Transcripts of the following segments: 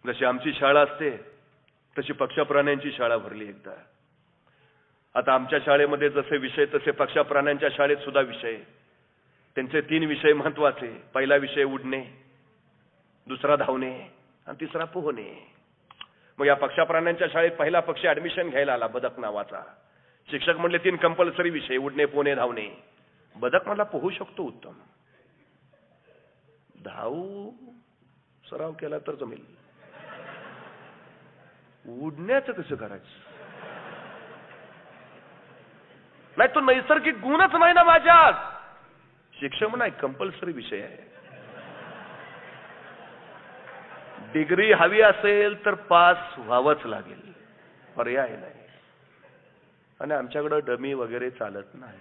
जशी आमची शाळा असते तशी पक्षप्राण्यांची शाळा भरली एकदा. आता आमच्या शाळेमध्ये जसे विषय तसे पक्षप्राण्यांच्या शाळेत सुद्धा विषय. त्यांचे 3 विषय महत्वाचे. पहिला विषय उडणे, दुसरा धावणे आणि तिसरा पोहणे. मग या पक्षप्राण्यांच्या शाळेत पहिला पक्षी ऍडमिशन घ्यायला आला, बदक नावाचा. शिक्षक म्हणले 3 कंपल्सरी विषय, उडणे, पोहणे, धावणे. बदक मला पोहू शकतो उत्तम, धावू सराव केला तर जमेल, उडण्याचं कसं करायचं? नाही तो नैसर्गिक गुणच नाही ना माझ्यात. शिक्षक म्हणा कंपल्सरी विषय आहे. डिग्री हवी असेल तर पास व्हावंच लागेल, पर्याय नाही. आणि आमच्याकडे डमी वगैरे चालत नाही.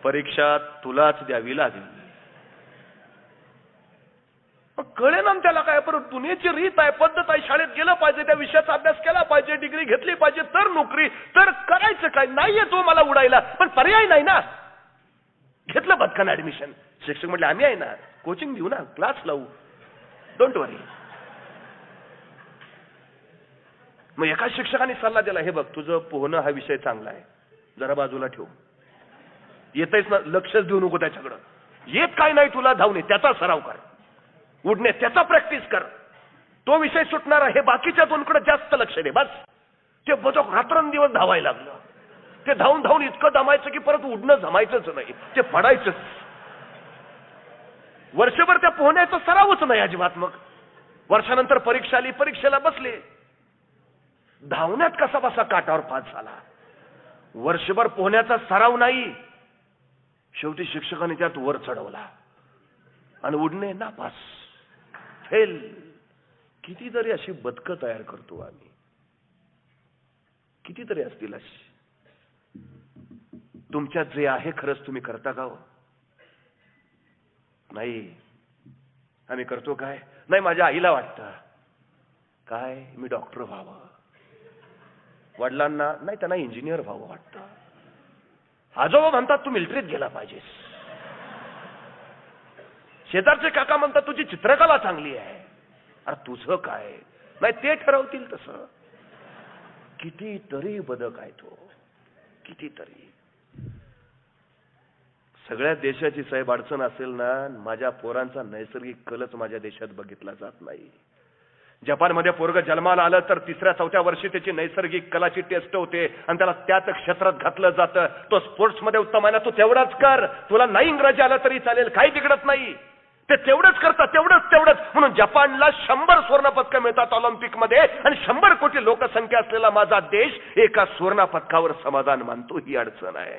परीक्षा तुलाच द्यावी लागेल. कळे ना त्याला काय, परत दुनियेची रीत आहे, पद्धत आहे. शाळेत गेलं पाहिजे, त्या विषयाचा अभ्यास केला पाहिजे, डिग्री घेतली पाहिजे तर नोकरी. तर करायचं काय? नाहीये तो मला उडायला, पण पर्याय नाही ना. घेतलं बदकानं ऍडमिशन. शिक्षक म्हटले आम्ही आहे ना, कोचिंग देऊ ना, क्लास लावू, डोंट वरी. मग एका शिक्षकाने सल्ला दिला, हे बघ तुझं पोहणं हा विषय चांगला आहे, जरा बाजूला ठेव. येतच ना, लक्षच देऊ नको त्याच्याकडं. येत काय नाही तुला, धावणे त्याचा सराव कर, उडणे त्याचा प्रॅक्टिस कर. तो विषय सुटणार आहे, बाकीच्या 2कडे जास्त लक्ष दे. बस. ते बदक रात्रंदिवस धावायला लागलं. ते धावून धावून इतकं दमायचं की परत उडणं जमायचंच नाही, ते पडायचंच. वर्षभर त्या पोहण्याचा सरावच नाही अजिबात. मग वर्षानंतर परीक्षा आली, परीक्षेला बसले. धावण्यात कसा बसा काठावर पास झाला. वर्षभर पोहण्याचा सराव नाही. शेवटी शिक्षकाने त्यात वर चढवला आणि उडणे नापास, फेल. कितीतरी अशी बदकं तयार करतो आम्ही, कितीतरी असतील अशी. तुमच्यात जे आहे खरंच तुम्ही करता का? नाही. आम्ही करतो काय? नाही, माझ्या आईला वाटतं काय मी डॉक्टर व्हावं, वडिलांना नाही त्यांना इंजिनियर व्हावं वाटतं, आजोबा म्हणतात तू मिलिटरीत गेला पाहिजेस, शेजारचे काका म्हणतात तुझी चित्रकला चांगली आहे. अरे तुझं काय? नाही ते ठरवतील तसं. कितीतरी बदक आहे तो, कितीतरी. सगळ्या देशाची साहेब अडचण असेल ना, माझ्या पोरांचा नैसर्गिक कलच माझ्या देशात बघितला जात नाही. जपानमध्ये पोरग जन्माला आलं तर 3ऱ्या-4थ्या वर्षी त्याची नैसर्गिक कलाची टेस्ट होते आणि त्याला त्याच क्षेत्रात घातलं जातं. तो स्पोर्ट्स मध्ये उत्तम आहे ना, तू तेवढाच कर. तुला नाही इंग्रजी आलं तरी चालेल, काही बिघडत नाही. ते तेवढंच करतात, तेवढंच. म्हणून जपानला 100 सुवर्ण पदकं मिळतात ऑलिम्पिक मध्ये, आणि 100 कोटी लोकसंख्या असलेला माझा देश एका सुवर्ण पदकावर समाधान मानतो. ही अडचण आहे.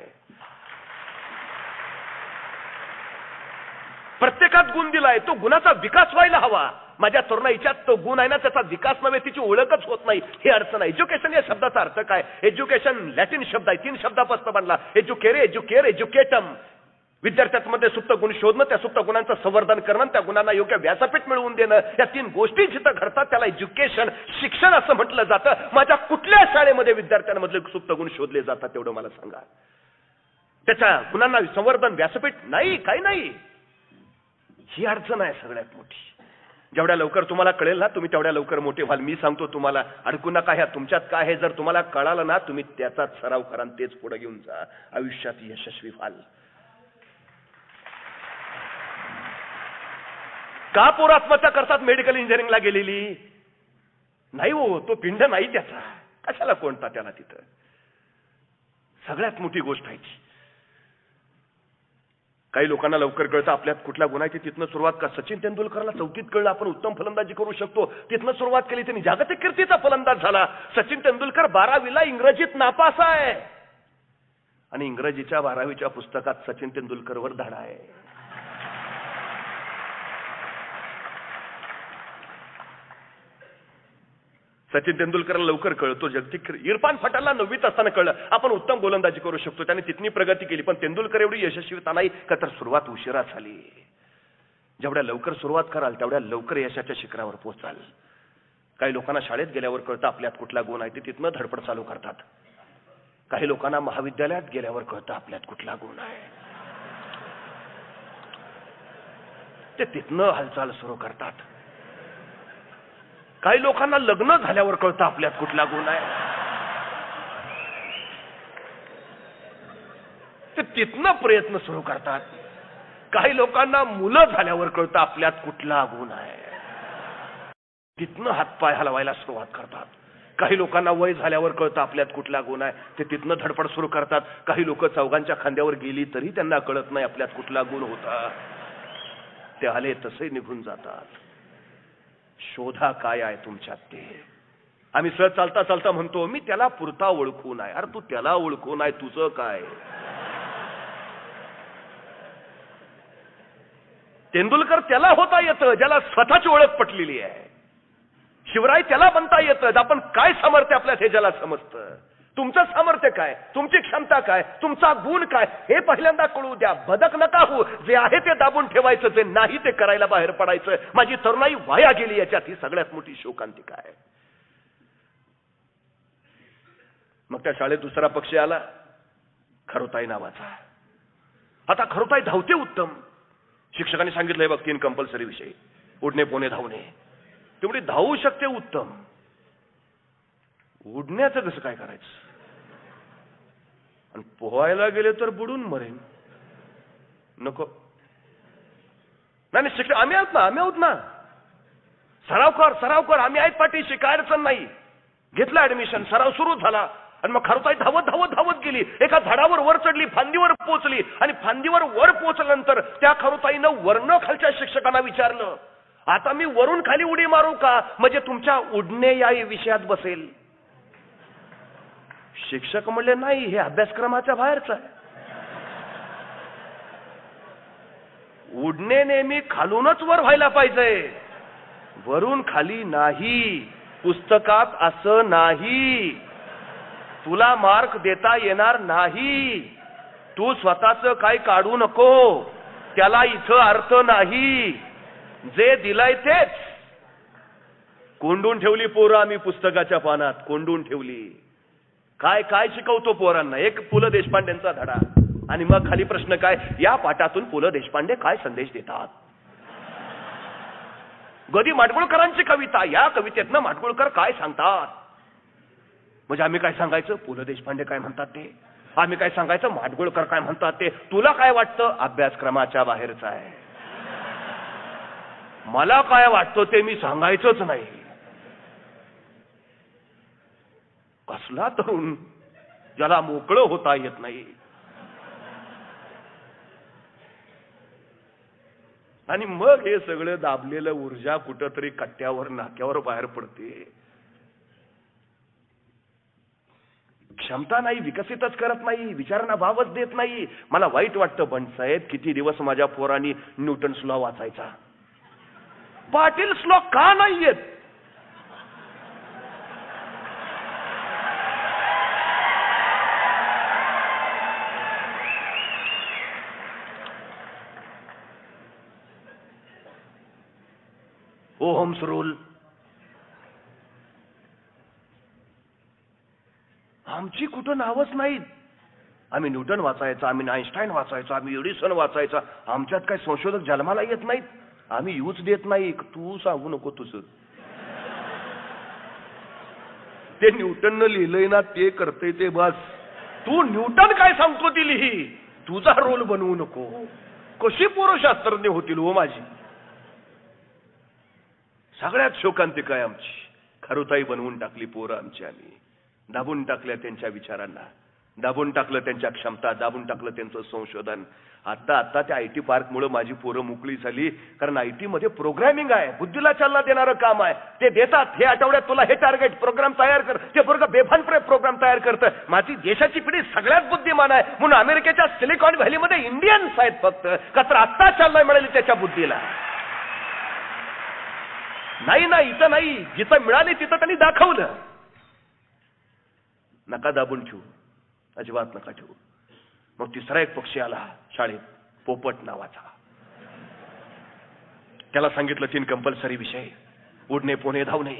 प्रत्येकात गुण दिलाय, तो गुणाचा विकास व्हायला हवा. माझ्या तरुणाईच्यात तो गुण आहे ना, त्याचा विकास नव्हे, तिची ओळखच होत नाही. ही अडचण आहे. एज्युकेशन या शब्दाचा अर्थ काय? एज्युकेशन लॅटिन शब्द आहे, 3 शब्दापासून बनला. एज्युकेरे, एज्युकेर, एज्युकेटम. विद्यार्थ्यांमध्ये सुप्त गुण शोधणं, त्या सुप्त गुणांचं संवर्धन करणं, त्या गुणांना योग्य व्यासपीठ मिळवून देणं, या 3 गोष्टी जिथं घडतात त्याला एज्युकेशन, शिक्षण असं म्हटलं जातं. माझ्या कुठल्या शाळेमध्ये विद्यार्थ्यांमधले सुप्त गुण शोधले जातात तेवढं मला सांगा. त्याच्या गुणांना संवर्धन, व्यासपीठ नाही, काही नाही. ही अडचण आहे सगळ्यात मोठी. जेवढ्या लवकर तुम्हाला कळेल ना, तुम्ही तेवढ्या लवकर मोठे व्हाल. मी सांगतो तुम्हाला, अडकू नका. ह्या तुमच्यात काय आहे जर तुम्हाला कळालं ना, तुम्ही त्याचाच सराव करा आणि तेच पुढे घेऊन जा. आयुष्यात यशस्वी व्हाल. का पोरं आत्महत्या करतात मेडिकल इंजिनिअरिंगला गेलेली? नाही हो, तो पिंड नाही त्याचा, कशाला कोणता त्याला तिथं. सगळ्यात मोठी गोष्ट आहे. काही लोकांना लवकर कळतं आपल्यात कुठला गुन्हा आहे, तिथनं सुरुवात का. सचिन तेंडुलकरला 4थीत कळलं आपण उत्तम फलंदाजी करू शकतो, तिथनं सुरुवात केली. त्यांनी जागतिक कीर्तीचा फलंदाज झाला. सचिन तेंडुलकर 12वीला इंग्रजीत नापास आहे, आणि इंग्रजीच्या 12वीच्या पुस्तकात सचिन तेंडुलकरवर धडा आहे. सचिन तेंडुलकरला लवकर कळतो जागतिक. इरफान पठाणला 9वीत असताना कळलं आपण उत्तम गोलंदाजी करू शकतो, त्याने तिथनी प्रगती केली. पण तेंडुलकर एवढी यशस्वीता नाही का, तर सुरुवात उशिरा झाली. जेवढ्या लवकर सुरुवात कराल तेवढ्या लवकर यशाच्या शिखरावर पोहोचाल. काही लोकांना शाळेत गेल्यावर कळतं आपल्यात कुठला गुण आहे, ते तिथनं धडपड चालू करतात. काही लोकांना महाविद्यालयात गेल्यावर कळतं आपल्यात कुठला गुण आहे, ते तिथनं हालचाल सुरू करतात. काही लोकांना लग्न झाल्यावर कळतं आपल्यात कुठला गुण आहे. ते तिथनं प्रयत्न सुरू करतात. काही लोकांना मुलं झाल्यावर कळतं आपल्यात कुठला गुण आहे. तिथनं हातपाय हलवायला सुरुवात करतात. काही लोकांना वय झाल्यावर कळतं आपल्यात कुठला गुण आहे. ते तिथनं धडपड सुरू करतात. काही लोक चौघांच्या खांद्यावर गेली तरी त्यांना कळत नाही आपल्यात कुठला गुण होता. ते आले तसे निघून जातात. शोधा काय आहे तुमच्यात ते. आम्ही सहज चालता चालता म्हणतो मी त्याला पुरता ओळखून आहे. अरे तू त्याला ओळखून आहे, तुझं काय. तेंडुलकर त्याला होता येतं ज्याला स्वतःची ओळख पटलेली आहे. शिवराय त्याला बनता येतं. आपण काय सामर्थ्य आपल्यात हे ज्याला समजतं. तुमचं सामर्थ्य काय, तुमची क्षमता काय, तुमचा गुण काय हे पहिल्यांदा कळू द्या. बदक नका हो. जे आहे ते दाबून ठेवायचं, जे नाही ते करायला बाहेर पडायचं. माझी तरुणाई वाया गेली याच्यात ही सगळ्यात मोठी शोकांतिका आहे. मग त्या शाळेत दुसरा पक्षी आला, खरोताई नावाचा. आता खरोताई धावते उत्तम. शिक्षकांनी सांगितलंय बघ 3 कंपल्सरी विषय, उडणे, पोहणे, धावणे. तेवढी धावू शकते उत्तम. उडण्याचं कसं काय करायचं. आणि पोहायला गेले तर बुडून मरेन. नको. नाही शिक्षक आम्ही आहोत ना. सराव कर आम्ही आहेत पाठीशी, काय अडचण नाही. घेतलं ऍडमिशन, सराव सुरू झाला. आणि मग खरोताई धावत गेली. एका झाडावर वर चढली, फांदीवर पोहोचली. आणि फांदीवर वर पोहोचल्यानंतर त्या खरोताईनं वरनं खालच्या शिक्षकांना विचारलं, आता मी वरून खाली उडी मारू का, म्हणजे तुमच्या उडणे या विषयात बसेल. शिक्षक म्हणले नाही, हे अभ्यासक्रमाच्या बाहेरच आहे. उडणे नेहमी खालूनच वर व्हायला पाहिजे, वरून खाली नाही. पुस्तकात असं नाही. तुला मार्क देता येणार नाही. तू स्वतःच काही काढू नको, त्याला इथं अर्थ नाही. जे दिलंय तेच. कोंडून ठेवली पोरं आम्ही पुस्तकाच्या पानात, कोंडून ठेवली. काय शिकवतो पोरांना, एक पु ल देशपांडेंचा धडा. आणि मग खाली प्रश्न काय, या पाठातून पु ल देशपांडे काय संदेश देतात. गदी माडगुळकरांची कविता, या कवितेतनं माडगुळकर काय सांगतात. म्हणजे आम्ही काय सांगायचं, पु ल देशपांडे काय म्हणतात ते. आम्ही काय सांगायचं, माडगुळकर काय म्हणतात ते. तुला काय वाटतं, अभ्यासक्रमाच्या बाहेरच आहे. मला काय वाटतं ते मी सांगायचंच नाही. कसला तरुण ज्याला मोकळं होता येत नाही. आणि मग हे सगळं दाबलेलं ऊर्जा कुठंतरी कट्ट्यावर नाक्यावर बाहेर पडते. क्षमता नाही, विकसितच करत नाही, विचारांना भावच देत नाही. मला वाईट वाटतं बंडसाहेब, किती दिवस माझ्या पोरांनी न्यूटन्स लॉ वाचायचा. पाटील्स लॉ का नाही येत. ओहम्स रूल आमची कुठं नावच नाहीत. आम्ही न्यूटन वाचायचा, आम्ही आईन्स्टाईन वाचायचा, आम्ही एडिसन वाचायचा. आमच्यात काही संशोधक जन्माला येत नाहीत. आम्ही यूज देत नाही. तू सांगू नको तुझं. ते न्यूटननं लिहिलंय ना, ते करते ते बस. तू न्यूटन काय सांगतो ती लिही, तुझा रोल बनवू नको. कशी पोरं शास्त्रज्ञ होतील हो माझी. सगळ्यात शोकांतिका आहे आमची. खरोताई बनवून टाकली पोरं आमची. आम्ही दाबून टाकल्या त्यांच्या विचारांना, दाबून टाकलं त्यांच्या क्षमता, दाबून टाकलं त्यांचं संशोधन. आता त्या आयटी पार्क मुळे माझी पोरं मोकळी झाली. कारण आयटी मध्ये प्रोग्रॅमिंग आहे, बुद्धीला चालना देणारं काम आहे. ते देतात, हे आठवड्यात तुला हे टार्गेट प्रोग्राम तयार कर. ते पोरगं बेभानपणे प्रोग्राम तयार करतं. माझी देशाची पिढी सगळ्यात बुद्धिमान आहे म्हणून अमेरिकेच्या सिलिकॉन व्हॅलीमध्ये इंडियन्स आहेत फक्त. का तर आत्ता चालना मिळाली त्याच्या बुद्धीला. नाही इथं नाही, जिथं मिळाली तिथं त्यांनी दाखवलं. नका दाबून ठेवू, अजिबात नका ठेवू. मग तिसरा एक पक्षी आला शाळेत, पोपट नावाचा. त्याला सांगितलं 3 कंपल्सरी विषय, उडणे, पोहणे, धावणे.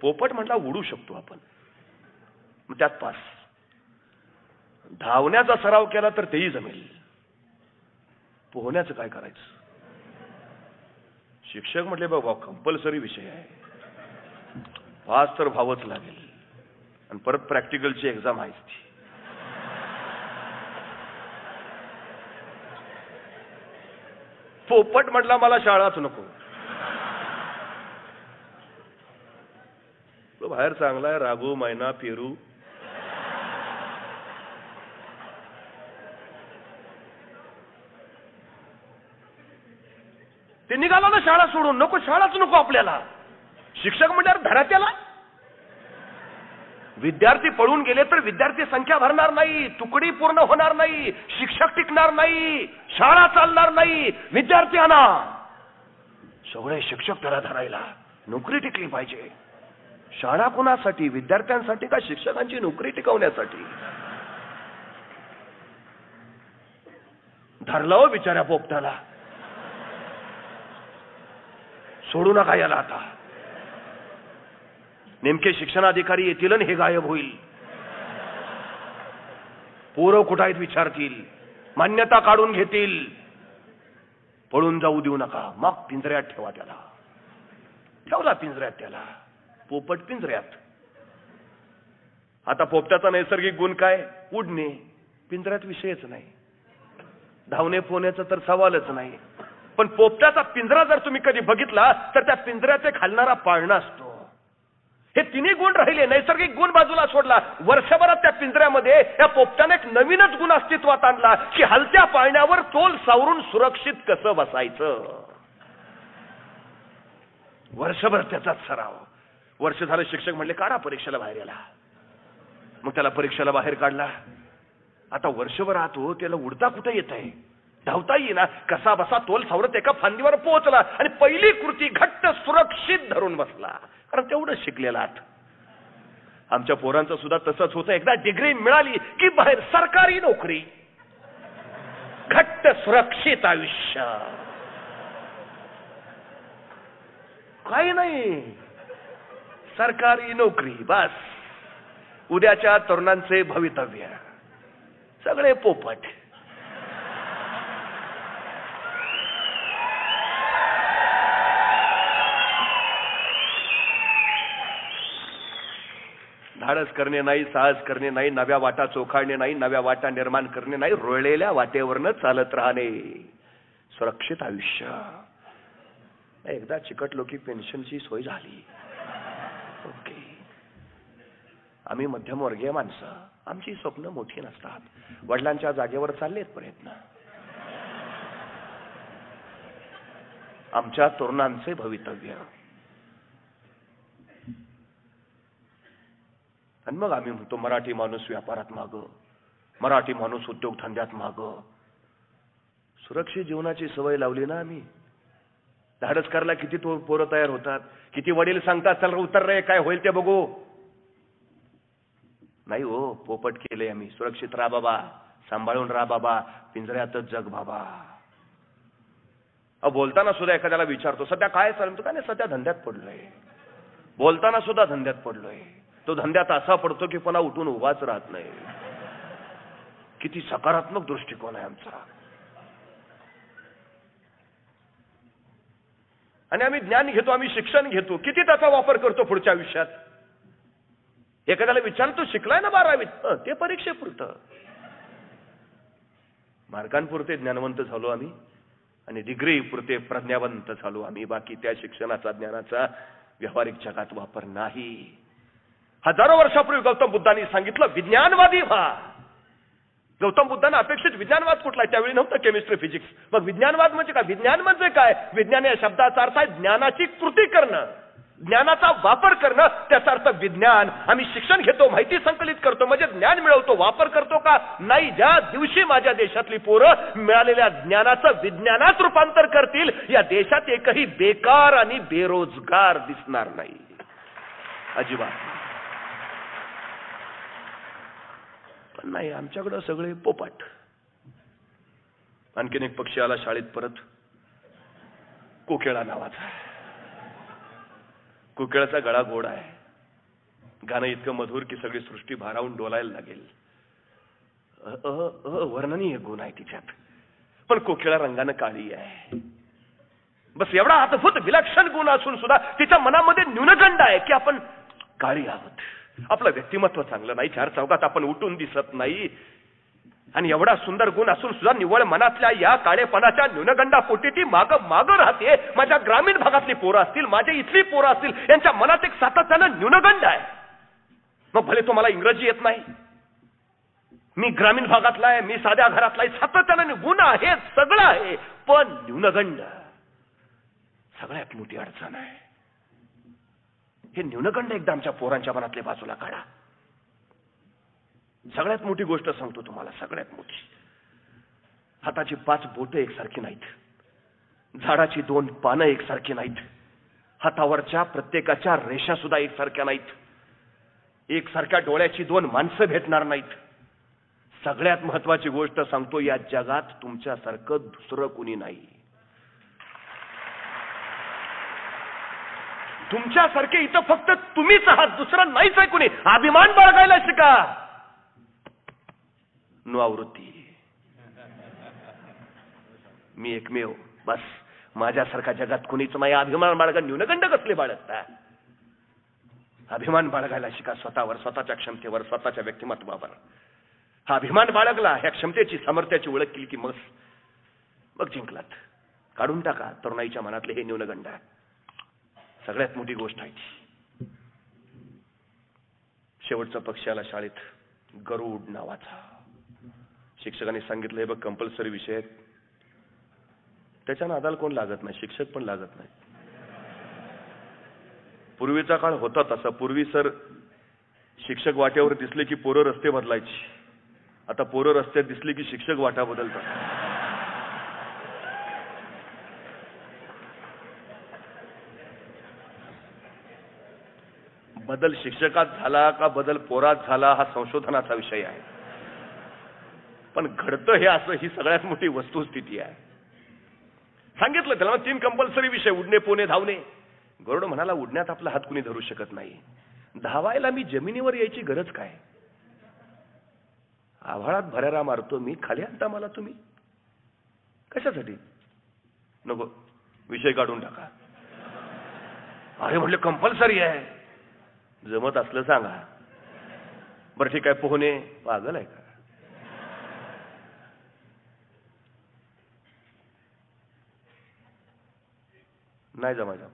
पोपट म्हटला उडू शकतो आपण, मग त्यात पास. धावण्याचा सराव केला तर तेही जमेल. पोहण्याचं काय करायचं. शिक्षक म्हटले बाबा कंपल्सरी विषय आहे, पास तर व्हावंच लागेल. आणि परत प्रॅक्टिकलची एक्झाम आहेच ती. पोपट म्हटला मला शाळाच नको. तो बाहेर चांगला आहे, राघू, मैना, पेरू. ते निघाला ना शाळा सोडून. नको, शाळाच नको आपल्याला. शिक्षक म्हणल्यावर धरा त्याला. विद्यार्थी पळून गेले तर विद्यार्थी संख्या भरणार नाही, तुकडी पूर्ण होणार नाही, शिक्षक टिकणार नाही, शाळा चालणार नाही. विद्यार्थी आणा, सगळे शिक्षक त्याला धरायला. नोकरी टिकली पाहिजे. शाळा कोणासाठी? विद्यार्थ्यांसाठी का शिक्षकांची नोकरी टिकवण्यासाठी? धरलं हो बिचाऱ्या पोपटाला. सोडू नका याला आता. नेमके शिक्षणाधिकारी येतील आणि हे गायब होईल. पोरं कुठं आहेत विचारतील, मान्यता काढून घेतील. पळून जाऊ देऊ नका. मग पिंजऱ्यात ठेवा त्याला. ठेवला पिंजऱ्यात त्याला. पोपट पिंजऱ्यात. आता पोपटाचा नैसर्गिक गुण काय? उडणे. पिंजऱ्यात विषयच नाही. धावणे पोहण्याचा तर सवालच नाही. पण पोपटाचा पिंजरा जर तुम्ही कधी बघितला तर त्या पिंजऱ्याचे खालणारा पाळणा असतो. हे तिन्ही गुण राहिले. नैसर्गिक गुण बाजूला सोडला. वर्षभरात त्या पिंजऱ्यामध्ये या पोपटाने एक नवीनच गुण अस्तित्वात आणला की हलत्या पाळण्यावर तोल सावरून सुरक्षित कसं बसायचं. वर्षभर त्याचाच सराव. वर्ष झालं शिक्षक म्हणले काढा परीक्षेला बाहेर याला. मग त्याला परीक्षेला बाहेर काढला. आता वर्षभर आतो त्याला उडता कुठं येत आहे, धावता येईना. कसा बसा तोल सावरत एका फांदीवर पोहोचला आणि पहिली कृती घट्ट सुरक्षित धरून बसला. कारण तेवढं शिकलेला आत. आमच्या पोरांचं सुद्धा तसंच होतं. एकदा डिग्री मिळाली की बाहेर सरकारी नोकरी, घट्ट सुरक्षित आयुष्य. काही नाही, सरकारी नोकरी बस. उद्याच्या तरुणांचे भवितव्य सगळे पोपट. धाडस करणे नाही, साहस करणे नाही, नव्या वाटा चोखाळणे नाही, नव्या वाटा निर्माण करणे नाही, रोळलेल्या वाटेवरनं चालत राहणे. सुरक्षित आयुष्य. एकदा चिकटलो की पेन्शनची सोय झाली. ओके. आम्ही मध्यमवर्गीय माणसं, आमची स्वप्न मोठी नसतात. वडिलांच्या जागेवर चाललेत प्रयत्न. आमच्या तरुणांचे भवितव्य. आणि मग आम्ही म्हणतो मराठी माणूस व्यापारात माग, मराठी माणूस उद्योगधंद्यात माग. सुरक्षित जीवनाची सवय लावली ना आम्ही. धाडस करायला किती पोरं तयार होतात. किती वडील सांगतात चल उतर रे, काय होईल ते बघू. नाही हो, पोपट केले आम्ही. सुरक्षित राहा बाबा, सांभाळून राहा बाबा, पिंजऱ्यातच जग बाबा. बोलताना सुद्धा एखाद्याला विचारतो सध्या काय चालतो का? नाही, सध्या धंद्यात पडलोय. बोलताना सुद्धा धंद्यात पडलोय. तो धंद्यात असा पडतो की पुन्हा उठून उभाच राहत नाही. किती सकारात्मक दृष्टिकोन आहे आमचा. आणि आम्ही ज्ञान घेतो, आम्ही शिक्षण घेतो, किती त्याचा वापर करतो पुढच्या आयुष्यात. एखाद्याला विचारतो शिकलाय ना 12वीत, ते परीक्षेपुरतं. मार्कांपुरते ज्ञानवंत झालो आम्ही आणि डिग्री पुरते प्रज्ञावंत झालो आम्ही. बाकी त्या शिक्षणाचा, ज्ञानाचा व्यावहारिक जगात वापर नाही. हजारो वर्षापूर्वी गौतम बुद्धांनी सांगितलं विज्ञानवादी व्हा. गौतम बुद्धांना अपेक्षित विज्ञानवाद कुठला? त्यावेळी नव्हतं केमिस्ट्री, फिजिक्स. मग विज्ञानवाद म्हणजे काय? विज्ञान म्हणजे काय? विज्ञान या शब्दाचा अर्थ आहे ज्ञानाची कृती करणं, ज्ञानाचा वापर करणं. त्याचा अर्थ विज्ञान. आम्ही शिक्षण घेतो, माहिती संकलित करतो, म्हणजे ज्ञान मिळवतो. वापर करतो का? नाही. ज्या दिवशी माझ्या देशातली पोरं मिळालेल्या ज्ञानाचं विज्ञानात रूपांतर करतील, या देशात एकही बेकार आणि बेरोजगार दिसणार नाही. अजिबात पण नाही. आमच्याकडं सगळे पोपट. आणखीन एक पक्षी आला शाळेत परत, कोकिळा नावाचा. कोकिळाचा गळा गोड आहे, गाणं इतकं मधुर की सगळी सृष्टी भारावून डोलायला लागेल. वर्णनीय गुण आहे तिच्यात. पण कोकिळा रंगानं काळी आहे. बस एवढा अद्भुत विलक्षण गुण असून सुद्धा तिच्या मनामध्ये न्यूनगंड आहे की आपण काळी आहोत, आपलं व्यक्तिमत्व चांगलं नाही, चार चौकात आपण उठून दिसत नाही, आणि एवढा सुंदर गुण असून सुद्धा निव्वळ मनातल्या या काळेपणाच्या न्यूनगंडापोटी ती मागं राहते. माझ्या ग्रामीण भागातली पोरं असतील, माझ्या इथली पोरं असतील, यांच्या मनात एक सातत्यानं न्यूनगंड आहे. मग भले तुम्हाला इंग्रजी येत नाही, मी ग्रामीण भागातला आहे, मी साध्या घरातला आहे, सातत्यानं गुण आहे, सगळं आहे, पण न्यूनगंड सगळ्यात मोठी अडचण आहे. हे न्यूनगंड एकदा आमच्या पोरांच्या मनातले बाजूला काढा. सगळ्यात मोठी गोष्ट सांगतो तुम्हाला, सगळ्यात मोठी, हाताची 5 बोटं एकसारखी नाहीत, झाडाची 2 पानं एकसारखी नाहीत, हातावरच्या प्रत्येकाच्या रेषा सुद्धा एकसारख्या नाहीत, एकसारख्या डोळ्याची 2 माणसं भेटणार नाहीत. सगळ्यात महत्वाची गोष्ट सांगतो, या जगात तुमच्यासारखं दुसरं कुणी नाही. तुमच्यासारखे इथं फक्त तुम्हीच आहात, दुसरं नाहीच आहे कुणी. अभिमान बाळगायला शिका. नो आवृत्ती, मी एकमेव, बस माझ्यासारखा जगात कुणीच नाही. अभिमान बाळगा. न्यूनगंड कसले बाळगता? अभिमान बाळगायला शिका स्वतःवर, स्वतःच्या क्षमतेवर, स्वतःच्या व्यक्तिमत्वावर. हा अभिमान बाळगला, ह्या क्षमतेची सामर्थ्याची ओळख केली की मग जिंकलात. काढून टाका तरुणाईच्या मनातले हे न्यूनगंड. सगळ्यात मोठी गोष्ट आहे शेवटचा पक्ष आला शाळेत, गरुड नावाचा. शिक्षकांनी सांगितलं, हे बघ कंपल्सरी विषय आहेत, त्याच्या नादाला कोण लागत नाही, शिक्षक पण लागत नाही. पूर्वीचा काळ होता तसा. पूर्वी सर शिक्षक वाट्यावर दिसले की पोरं रस्ते बदलायची. आता पोरं रस्त्यात दिसले की शिक्षक वाटा बदलतात. बदल शिक्षकात झाला का बदल पोरात झाला हा संशोधनाचा विषय आहे, पण घडतं हे असं, ही सगळ्यात मोठी वस्तुस्थिती आहे. सांगितलं त्याला 3 कंपल्सरी विषय, उडणे, पोहणे, धावणे. गरुड म्हणाला, उडण्यात आपला हात कुणी धरू शकत नाही, धावायला मी जमिनीवर यायची गरज काय? आभाळात भरारा मारतो मी, खाली आणता मला तुम्ही कशासाठी? नको, विषय काढून टाका. अरे म्हटलं कंपल्सरी आहे, जमत असलं सांगा. बरं ठीक आहे, पोहणे. पागल आहे का? नाही जमायचं.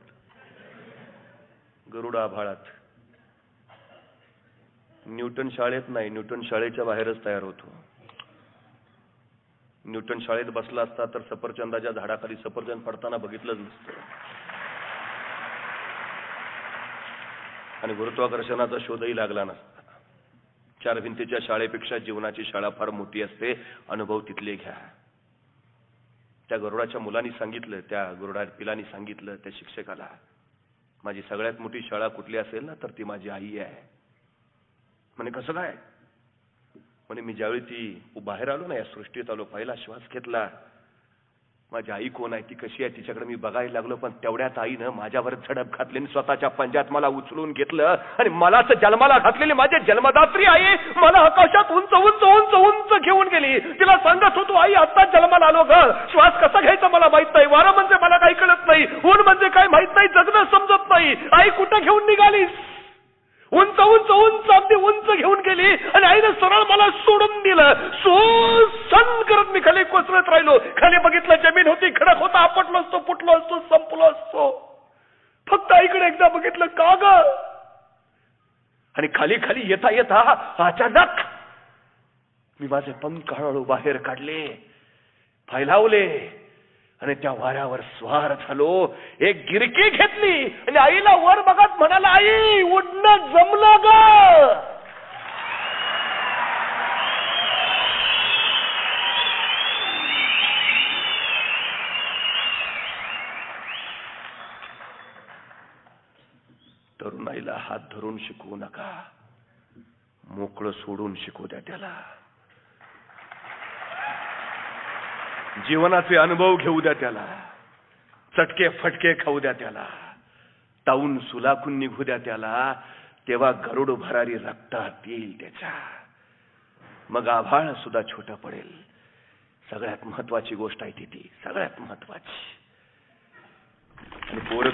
गरुड आभाळात. न्यूटन शाळेत नाही, न्यूटन शाळेच्या बाहेरच तयार होतो. न्यूटन शाळेत बसला असता तर सफरचंदाच्या झाडाखाली सफरचंद पडताना बघितलंच नसतं. आणि गुरुत्वाकर्षणाचा शोधही लागला नसता. 4 भिंतीच्या शाळेपेक्षा जीवनाची शाळा फार मोठी असते. अनुभव तिथले घ्या. त्या गरुडाच्या मुलांनी सांगितलं, त्या गरुडा पिलांनी सांगितलं त्या शिक्षकाला, माझी सगळ्यात मोठी शाळा कुठली असेल ना तर ती माझी आई आहे. म्हणे कसं काय? म्हणे मी ज्यावेळी ती बाहेर आलो ना, या सृष्टीत आलो, पहिला श्वास घेतला, माझी आई कोण आहे, ती कशी आहे, तिच्याकडे मी बघायला लागलो. पण तेवढ्यात आईनं माझ्यावर झडप घातली आणि स्वतःच्या पंजात मला उचलून घेतलं आणि मलाच जन्माला घातलेली माझी जन्मदात्री आई मला आकाशात उंच उंच उंच उंच घेऊन गेली. तिला सांगत होतो, आई आता जन्माला आलो ग, श्वास कसा घ्यायचा मला माहित नाही, वारा म्हणजे मला काही कळत नाही, ऊन म्हणजे काय माहित नाही, जगणं समजत नाही. आई कुठं घेऊन निघालीस? उंच उंच उंच अगदी उंच घेऊन गेली आणि आईने सरळ मला सोडून दिलं. सण करत मी खाली कोसळत राहिलो. खाली बघितलं, जमीन होती, खडक होता, आपटलो असतो, फुटलो असतो, संपलो असतो. फक्त आईकडे एकदा बघितलं, का ग? आणि खाली खाली येता येता अचानक मी माझे पंख हळूहळू बाहेर काढले, फैलावले आणि त्या वाऱ्यावर स्वार झालो. एक गिरकी घेतली आणि आईला वर बघत म्हणाला, आई उडणं जमलं ग. तरुणाईला हात धरून शिकवू नका, मोकळं सोडून शिकवू द्या त्याला. जीवनाचे अनुभव घेऊ द्या त्याला, चटके फटके खाऊ द्या त्याला, ताऊन सुलाखून निघू द्या त्याला. तेव्हा गरुड भरारी रक्तात येईल त्याच्या. मग आभाळ सुद्धा छोटं पडेल. सगळ्यात महत्वाची गोष्ट आहे ती सगळ्यात महत्वाची. आणि पोरं